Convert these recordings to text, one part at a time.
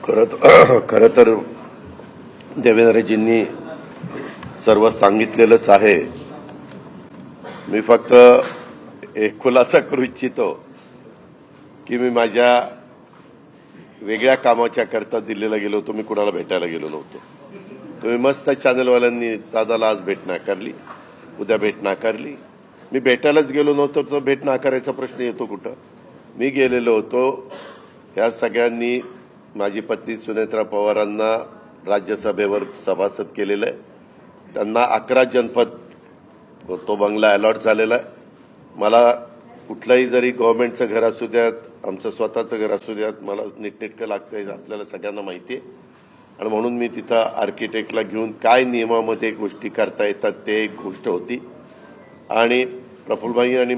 खरं तर देवेंद्रजींनी सर्व सांगितलेलंच आहे. मी फक्त एक खुलासा करू इच्छितो की मी माझ्या वेगळ्या कामाच्या करता दिल्लीला गेलो होतो. मी कुणाला भेटायला गेलो नव्हतो. तुम्ही मस्त चॅनलवाल्यांनी दादाला आज भेट नाकारली, उद्या भेट नाकारली. मी भेटायलाच गेलो नव्हतो तर भेट नाकारायचा प्रश्न येतो कुठं? मी गेलेलो होतो. ह्या सगळ्यांनी माझी पत्नी सुनेत्रा पवारांना राज्यसभेवर सभासद केलेलं आहे. त्यांना 11 जनपद तो बंगला अलॉट झालेला आहे. मला कुठलंही जरी गव्हर्नमेंटचं घर असू द्यात, आमचं स्वतःचं घर असू द्यात, मला नीटनेटकं लागतंय, आपल्याला सगळ्यांना माहिती आहे. आणि म्हणून मी तिथं आर्किटेक्टला घेऊन काय नियमामध्ये गोष्टी करता येतात ते एक गोष्ट होती. आणि प्रफुल्लभाई आणि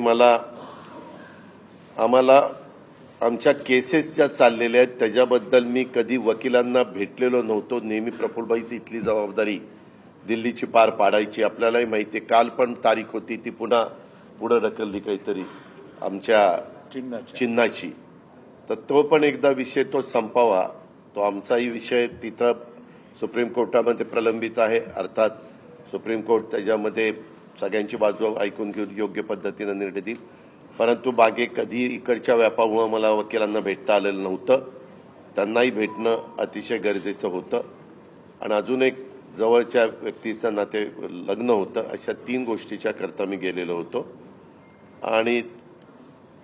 आम्हाला आमच्या केसेस ज्या चाललेल्या आहेत त्याच्याबद्दल मी कधी वकिलांना भेटलेलो नव्हतो. नेहमी प्रफुल्लभाईची इथली जबाबदारी दिल्लीची पार पाडायची. आपल्यालाही माहिती आहे, काल पण तारीख होती ती पुन्हा पुढे ढकलली काहीतरी आमच्या चिन्हाची. तर तो पण एकदा विषय तो संपावा. तो आमचाही विषय तिथं सुप्रीम कोर्टामध्ये प्रलंबित आहे. अर्थात सुप्रीम कोर्ट त्याच्यामध्ये सगळ्यांची बाजू ऐकून घेऊन योग्य पद्धतीने निर्णय देईल. परंतु बागे कधी इकडच्या व्यापामुळे मला वकिलांना भेटता आलेलं नव्हतं. त्यांनाही भेटणं अतिशय गरजेचं होतं. आणि अजून एक जवळच्या व्यक्तीचं नाते लग्न होतं. अशा 3 गोष्टीच्या करता मी गेलेलो होतो. आणि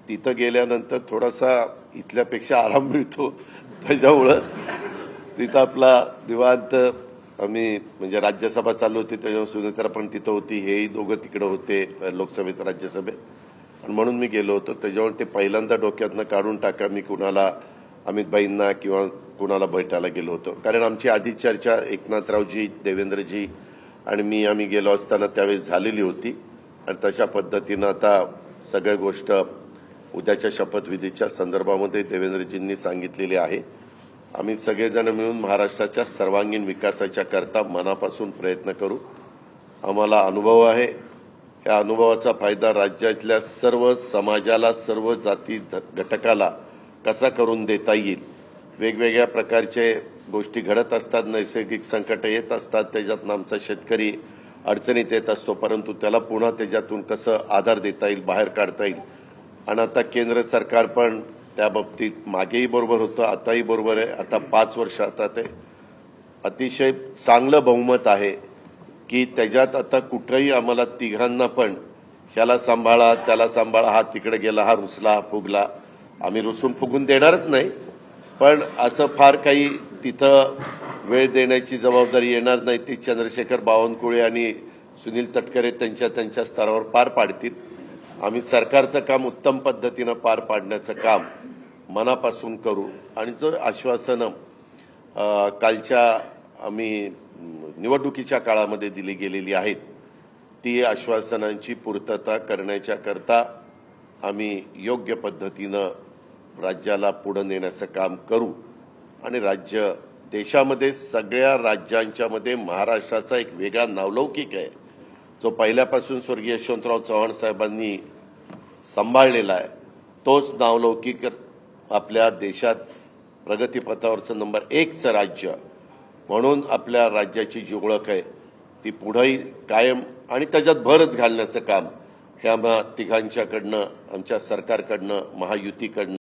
तिथं गेल्यानंतर थोडासा इथल्यापेक्षा आराम मिळतो. त्याच्यामुळं तिथं आपला निवांत आम्ही म्हणजे राज्यसभा चालू होती त्याच्यावर सुनेत्रा पण तिथं होती. हेही दोघं तिकडे होते लोकसभेत राज्यसभेत. आणि म्हणून मी गेलो होतो. त्याच्यावर ते पहिल्यांदा डोक्यातनं काढून टाका मी कुणाला अमितभाईंना किंवा कुणाला भेटायला गेलो होतो. कारण आमची आधी चर्चा एकनाथरावजी, देवेंद्रजी आणि आम्ही गेलो असताना त्यावेळेस झालेली होती. आणि तशा पद्धतीनं आता सगळ्या गोष्ट उद्याच्या शपथविधीच्या संदर्भामध्ये देवेंद्रजींनी सांगितलेली आहे. आम्ही सगळेजण मिळून महाराष्ट्राच्या सर्वांगीण विकासाच्या करता मनापासून प्रयत्न करू. आम्हाला अनुभव आहे. या अनुभवाचा फायदा राज्यातल्या सर्व समाजाला, सर्व जाती घटकाला कसा करून देता येईल. वेगवेगळ्या प्रकारचे गोष्टी घडत असतात, नैसर्गिक संकट येत असतात, त्याच्यातून आमचा शेतकरी अडचणीत येत असतो. परंतु त्याला पुन्हा त्याच्यातून कसं आधार देता येईल, बाहेर काढता येईल. आणि आता केंद्र सरकार पण त्या बाबतीत मागेही बरोबर होतं, आताही बरोबर आहे. आता 5 वर्ष आता ते अतिशय चांगलं बहुमत आहे की त्याच्यात आता कुठंही आम्हाला तिघांना पण ह्याला सांभाळा, त्याला सांभाळा, हा तिकडे गेला, हा रुसला, हा फुगला. आम्ही रुसून फुगून देणारच नाही. पण असं फार काही तिथं वेळ देण्याची जबाबदारी येणार नाही. ती चंद्रशेखर बावनकुळे आणि सुनील तटकरे त्यांच्या स्तरावर पार पाडतील. आम्ही सरकारचं काम उत्तम पद्धतीनं पार पाडण्याचं काम मनापासून करू. आणि जो आश्वासनं कालच्या आम्ही निवडणुकीच्या काळामध्ये दिली गेलेली आहेत ती आश्वासनांची पूर्तता करण्याच्या करता आम्ही योग्य पद्धतीनं राज्याला पुढे नेण्याचं काम करू. आणि राज्य देशामध्ये सगळ्या राज्यांच्यामध्ये महाराष्ट्राचा एक वेगळा नावलौकिक आहे जो पहिल्यापासून स्वर्गीय यशवंतराव चव्हाण साहेबांनी सांभाळलेला आहे. तोच नावलौकिक आपल्या देशात प्रगतीपथावरचं नंबर 1चं राज्य म्हणून आपल्या राज्याची जी ओळख आहे ती पुढेही कायम आणि त्याच्यात भरच घालण्याचं काम हे आम्हा तिघांच्याकडनं, आमच्या सरकारकडनं, महायुतीकडनं